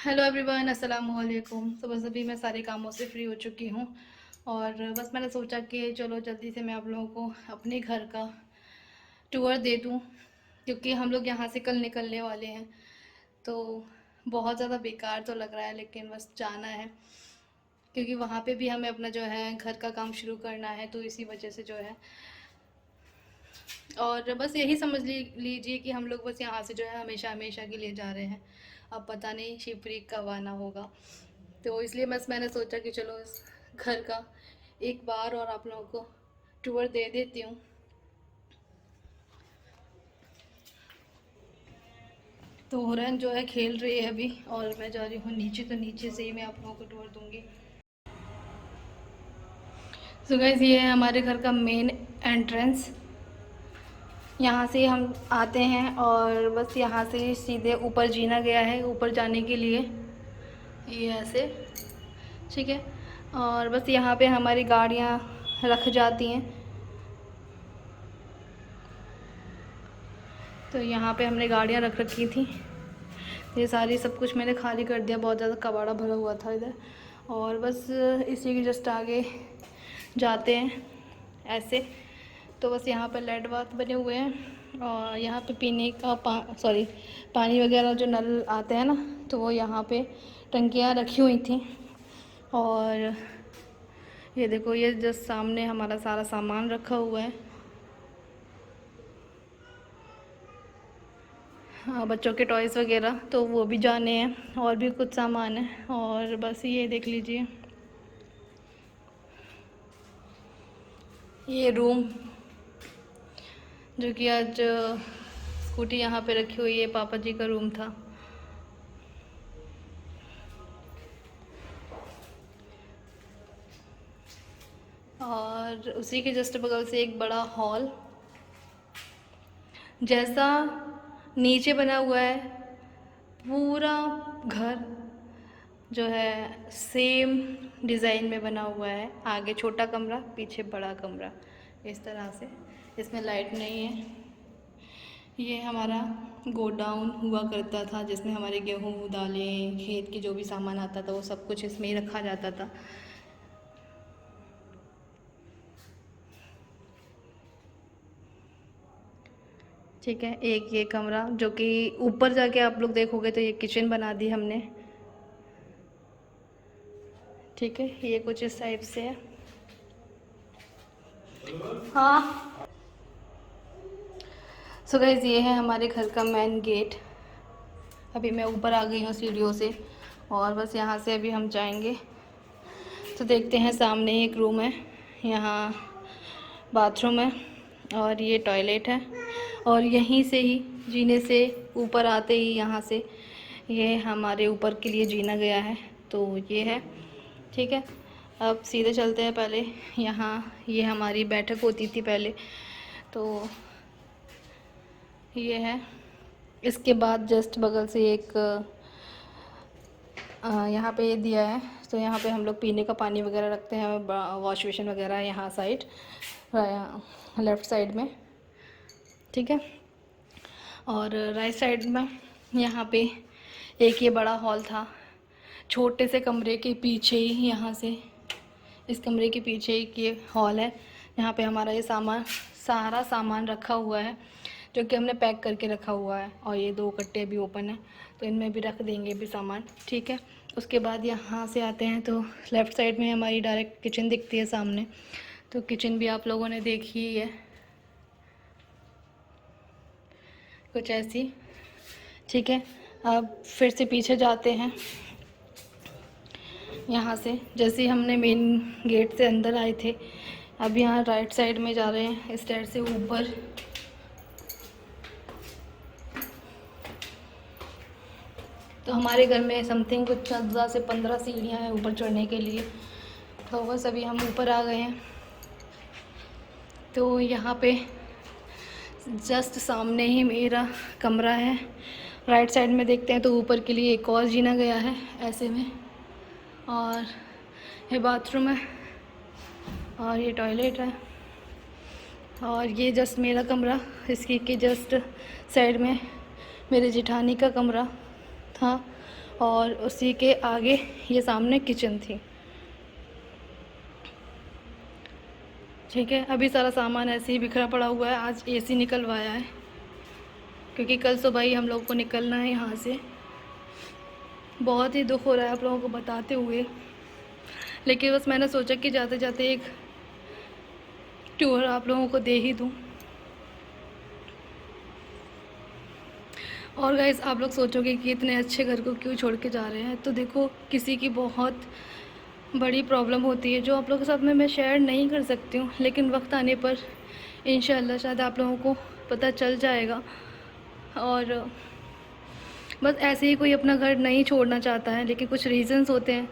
Hello everyone, अस्सलाम वालेकुम। तो बस अभी मैं सारे कामों से फ्री हो चुकी हूँ और बस मैंने सोचा कि चलो जल्दी से मैं आप लोगों को अपने घर का टूर दे दूँ, क्योंकि हम लोग यहाँ से कल निकलने वाले हैं। तो बहुत ज़्यादा बेकार तो लग रहा है, लेकिन बस जाना है, क्योंकि वहाँ पे भी हमें अपना जो है घर का काम शुरू करना है, तो इसी वजह से जो है। और बस यही समझ लीजिए कि हम लोग बस यहाँ से जो है हमेशा हमेशा के लिए जा रहे हैं। अब पता नहीं शिवरी कब आना होगा, तो इसलिए बस मैंने सोचा कि चलो इस घर का एक बार और आप लोगों को टूर दे देती हूँ। तो हुरन जो है खेल रही है अभी, और मैं जा रही हूँ नीचे, तो नीचे से ही मैं आप लोगों को टूर दूँगी। सो गाइस, ये है हमारे घर का मेन एंट्रेंस। यहाँ से हम आते हैं और बस यहाँ से सीधे ऊपर जीना गया है ऊपर जाने के लिए, ये ऐसे, ठीक है। और बस यहाँ पे हमारी गाड़ियाँ रख जाती हैं। तो यहाँ पे हमने गाड़ियाँ रख रखी थी, ये सारी सब कुछ मैंने खाली कर दिया, बहुत ज़्यादा कबाड़ा भरा हुआ था इधर। और बस इसी के जस्ट आगे जाते हैं ऐसे। तो बस यहाँ पर लेट बाथ बने हुए हैं, और यहाँ पे पीने का पानी वगैरह जो नल आते हैं ना, तो वो यहाँ पे टंकियाँ रखी हुई थी। और ये देखो, ये जस्ट सामने हमारा सारा सामान रखा हुआ है। हाँ, बच्चों के टॉयज़ वगैरह तो वो भी जाने हैं, और भी कुछ सामान है। और बस ये देख लीजिए, ये रूम जो कि आज स्कूटी यहाँ पे रखी हुई है, पापा जी का रूम था। और उसी के जस्ट बगल से एक बड़ा हॉल जैसा नीचे बना हुआ है। पूरा घर जो है सेम डिज़ाइन में बना हुआ है, आगे छोटा कमरा पीछे बड़ा कमरा, इस तरह से। इसमें लाइट नहीं है। ये हमारा गोडाउन हुआ करता था, जिसमें हमारे गेहूँ दालें खेत की जो भी सामान आता था वो सब कुछ इसमें ही रखा जाता था। ठीक है, एक ये कमरा जो कि ऊपर जाके आप लोग देखोगे तो ये किचन बना दी हमने। ठीक है, ये कुछ इस टाइप से है। हाँ, सो गाइस, ये है हमारे घर का मेन गेट। अभी मैं ऊपर आ गई हूँ सीढ़ियों से, और बस यहाँ से अभी हम जाएंगे। तो देखते हैं, सामने एक रूम है, यहाँ बाथरूम है, और ये टॉयलेट है। और यहीं से ही जीने से ऊपर आते ही यहाँ से ये हमारे ऊपर के लिए जीना गया है, तो ये है। ठीक है, अब सीधे चलते हैं। पहले यहाँ ये हमारी बैठक होती थी पहले, तो ये है। इसके बाद जस्ट बगल से एक यहाँ पे दिया है, तो यहाँ पे हम लोग पीने का पानी वगैरह रखते हैं। वॉश बेसिन वगैरह यहाँ साइड, लेफ़्ट साइड में, ठीक है। और राइट साइड में यहाँ पे एक ये बड़ा हॉल था, छोटे से कमरे के पीछे ही, यहाँ से इस कमरे के पीछे एक ये हॉल है। यहाँ पे हमारा ये सारा सामान रखा हुआ है, जो कि हमने पैक करके रखा हुआ है। और ये दो कट्टे भी ओपन है, तो इनमें भी रख देंगे भी सामान, ठीक है। उसके बाद यहाँ से आते हैं तो लेफ़्ट साइड में हमारी डायरेक्ट किचन दिखती है सामने। तो किचन भी आप लोगों ने देखी ही है, कुछ ऐसी, ठीक है। अब फिर से पीछे जाते हैं। यहाँ से जैसे ही हमने मेन गेट से अंदर आए थे, अब यहाँ राइट साइड में जा रहे हैं स्टेयर से ऊपर। तो हमारे घर में समथिंग कुछ 14 से 15 सीढ़ियाँ हैं ऊपर चढ़ने के लिए। तो बस अभी हम ऊपर आ गए हैं। तो यहाँ पे जस्ट सामने ही मेरा कमरा है। राइट साइड में देखते हैं तो ऊपर के लिए एक और जीना गया है ऐसे में, और ये बाथरूम है, और ये टॉयलेट है। और ये जस्ट मेरा कमरा, इसकी के जस्ट साइड में मेरे जेठानी का कमरा था, और उसी के आगे ये सामने किचन थी। ठीक है, अभी सारा सामान ऐसे ही बिखरा पड़ा हुआ है। आज एसी निकलवाया है क्योंकि कल सुबह ही हम लोग को निकलना है यहाँ से। बहुत ही दुख हो रहा है आप लोगों को बताते हुए, लेकिन बस मैंने सोचा कि जाते जाते एक टूर आप लोगों को दे ही दूँ। और गाइस, आप लोग सोचोगे कि इतने अच्छे घर को क्यों छोड़ के जा रहे हैं, तो देखो किसी की बहुत बड़ी प्रॉब्लम होती है जो आप लोगों के साथ में मैं शेयर नहीं कर सकती हूँ, लेकिन वक्त आने पर इंशाल्लाह शायद आप लोगों को पता चल जाएगा। और बस ऐसे ही कोई अपना घर नहीं छोड़ना चाहता है, लेकिन कुछ रीज़न्स होते हैं,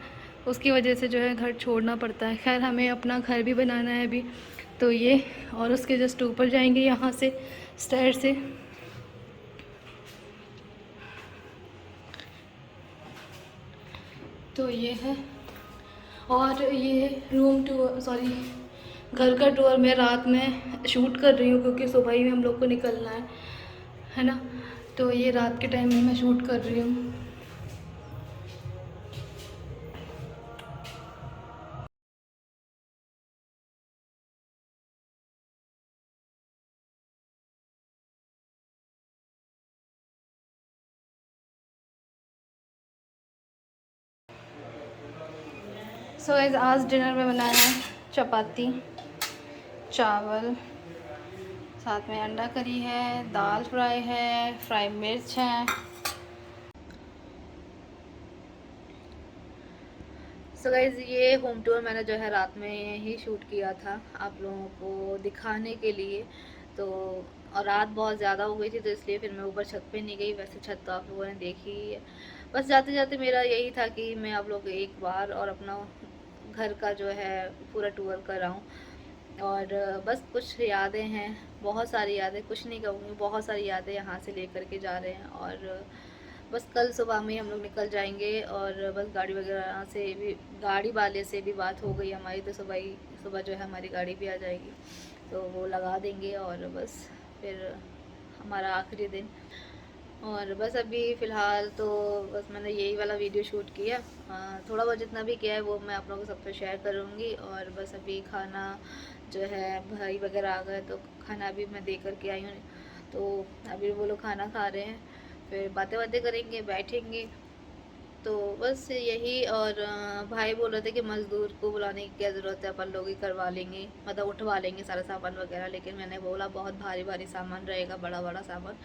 उसकी वजह से जो है घर छोड़ना पड़ता है। खैर, हमें अपना घर भी बनाना है अभी, तो ये और उसके जस्ट ऊपर जाएंगे यहाँ से स्टेयर से। तो ये है, और ये रूम टूर, सॉरी घर का टूर मैं रात में शूट कर रही हूँ क्योंकि सुबह ही हम लोग को निकलना है ना। तो ये रात के टाइम में मैं शूट कर रही हूँ। सो गाइस, आज डिनर में बनाया है चपाती, चावल, साथ में अंडा करी है, दाल फ्राई है, फ्राई मिर्च है। सो गाइस, ये होम टूर मैंने जो है रात में ही शूट किया था आप लोगों को दिखाने के लिए। तो और रात बहुत ज़्यादा हो गई थी, तो इसलिए फिर मैं ऊपर छत पे नहीं गई। वैसे छत तो आप लोगों ने देखी ही है। बस जाते जाते मेरा यही था कि मैं आप लोग एक बार और अपना घर का जो है पूरा टूर कराऊँ। और बस कुछ यादें हैं, बहुत सारी यादें, कुछ नहीं कहूँगी, बहुत सारी यादें यहाँ से लेकर के जा रहे हैं। और बस कल सुबह में हम लोग निकल जाएंगे। और बस गाड़ी वगैरह से भी, गाड़ी वाले से भी बात हो गई हमारी, तो सुबह जो है हमारी गाड़ी भी आ जाएगी, तो वो लगा देंगे। और बस फिर हमारा आखिरी दिन। और बस अभी फ़िलहाल तो बस मैंने यही वाला वीडियो शूट किया। थोड़ा बहुत जितना भी किया है वो मैं आप लोगों के सब पे शेयर करूँगी। और बस अभी खाना जो है, भाई वगैरह आ गए तो खाना भी मैं दे कर के आई हूँ, तो अभी वो लोग खाना खा रहे हैं, फिर बातें बातें करेंगे, बैठेंगे। तो बस यही। और भाई बोल रहे थे कि मज़दूर को बुलाने की क्या ज़रूरत है, अपन लोग ही करवा लेंगे, मतलब उठवा लेंगे सारा सामान वगैरह। लेकिन मैंने बोला बहुत भारी भारी सामान रहेगा, बड़ा बड़ा सामान,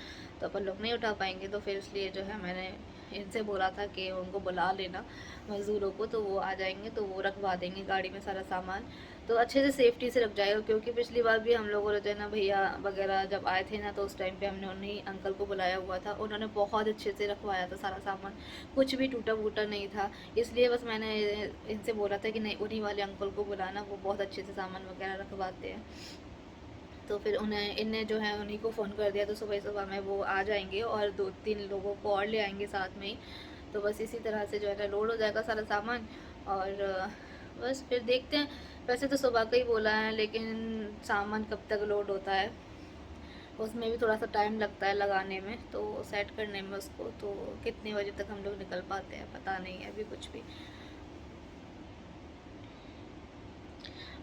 तो अपन लोग नहीं उठा पाएंगे। तो फिर इसलिए जो है मैंने इनसे बोला था कि उनको बुला लेना मज़दूरों को, तो वो आ जाएंगे, तो वो रखवा देंगे गाड़ी में सारा सामान, तो अच्छे से सेफ्टी से रख जाएगा। क्योंकि पिछली बार भी हम लोगों ने जो है ना, भैया वगैरह जब आए थे ना, तो उस टाइम पे हमने उन्हीं अंकल को बुलाया हुआ था, उन्होंने बहुत अच्छे से रखवाया था सारा सामान, कुछ भी टूटा फूटा नहीं था। इसलिए बस मैंने इनसे बोला था कि नहीं, उन्हीं वाले अंकल को बुलाना, वो बहुत अच्छे से सामान वगैरह रखवाते हैं। तो फिर उन्हें इनने जो है उन्हीं को फ़ोन कर दिया, तो सुबह सुबह में वो आ जाएंगे और 2-3 लोगों को और ले आएंगे साथ में ही। तो बस इसी तरह से जो है ना लोड हो जाएगा सारा सामान। और बस फिर देखते हैं। वैसे तो सुबह का ही बोला है, लेकिन सामान कब तक लोड होता है उसमें भी थोड़ा सा टाइम लगता है लगाने में, तो सेट करने में उसको। तो कितने बजे तक हम लोग निकल पाते हैं पता नहीं है अभी कुछ भी।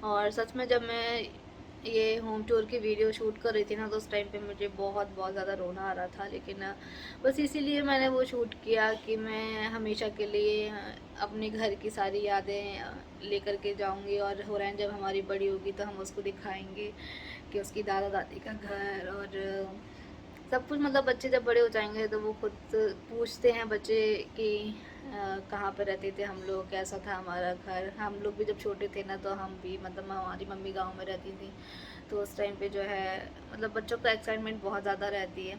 और सच में जब मैं ये होम टूर की वीडियो शूट कर रही थी ना, तो उस टाइम पे मुझे बहुत बहुत ज़्यादा रोना आ रहा था। लेकिन बस इसीलिए मैंने वो शूट किया कि मैं हमेशा के लिए अपने घर की सारी यादें लेकर के जाऊंगी। और हुरैन जब हमारी बड़ी होगी तो हम उसको दिखाएंगे कि उसकी दादा दादी का घर और सब कुछ। मतलब बच्चे जब बड़े हो जाएंगे तो वो खुद पूछते हैं बच्चे कि कहाँ पर रहते थे हम लोग, कैसा था हमारा घर। हम लोग भी जब छोटे थे ना, तो हम भी, मतलब हमारी मम्मी गांव में रहती थी, तो उस टाइम पे जो है मतलब बच्चों का एक्साइटमेंट बहुत ज़्यादा रहती है।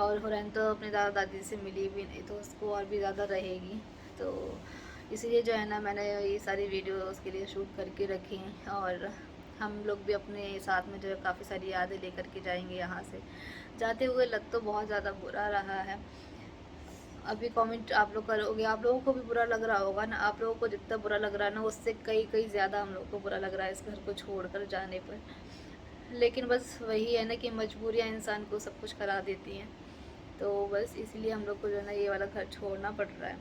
और हुरैन तो अपने दादा दादी से मिली भी नहीं, तो उसको और भी ज़्यादा रहेगी। तो इसीलिए जो है ना, मैंने ये सारी वीडियो उसके लिए शूट करके रखी हैं। और हम लोग भी अपने साथ में जो है काफ़ी सारी यादें लेकर के जाएंगे यहाँ से। जाते हुए लग तो बहुत ज़्यादा बुरा रहा है। अभी कमेंट आप लोग करोगे, आप लोगों को भी बुरा लग रहा होगा ना। आप लोगों को जितना बुरा लग रहा है ना, उससे कई कई ज़्यादा हम लोग को बुरा लग रहा है इस घर को छोड़कर जाने पर। लेकिन बस वही है ना कि मजबूरियाँ इंसान को सब कुछ करा देती हैं। तो बस इसलिए हम लोग को जो है ना ये वाला घर छोड़ना पड़ रहा है।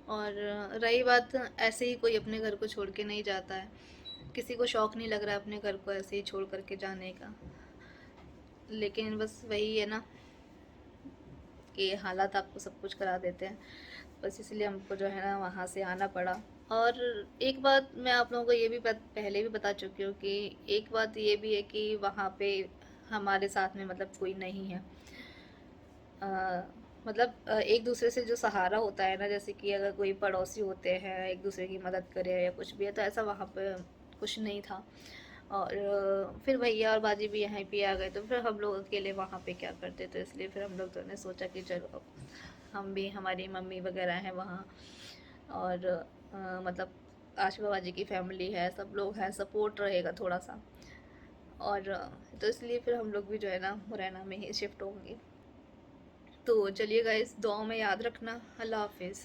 और रही बात, ऐसे ही कोई अपने घर को छोड़ के नहीं जाता है, किसी को शौक़ नहीं लग रहा है अपने घर को ऐसे ही छोड़ कर के जाने का। लेकिन बस वही है ना कि हालात आपको सब कुछ करा देते हैं, बस इसलिए हमको जो है ना वहाँ से आना पड़ा। और एक बात मैं आप लोगों को ये भी पहले भी बता चुकी हूँ कि एक बात ये भी है कि वहाँ पे हमारे साथ में मतलब कोई नहीं है। अ, मतलब एक दूसरे से जो सहारा होता है ना, जैसे कि अगर कोई पड़ोसी होते हैं एक दूसरे की मदद करे या कुछ भी है, तो ऐसा वहाँ पे कुछ नहीं था। और फिर भैया और बाजी भी यहाँ पे आ गए, तो फिर हम लोग अकेले वहाँ पे क्या करते, तो इसलिए फिर हम लोग तो ने सोचा कि चलो अब हम भी, हमारी मम्मी वगैरह हैं वहाँ, और मतलब आशिमा बाजी की फैमिली है, सब लोग हैं, सपोर्ट रहेगा थोड़ा सा। और तो इसलिए फिर हम लोग भी जो है ना मुरैना में ही शिफ्ट होंगे। तो चलिए गाइस, दुआओं में याद रखना। अल्लाह हाफिज़।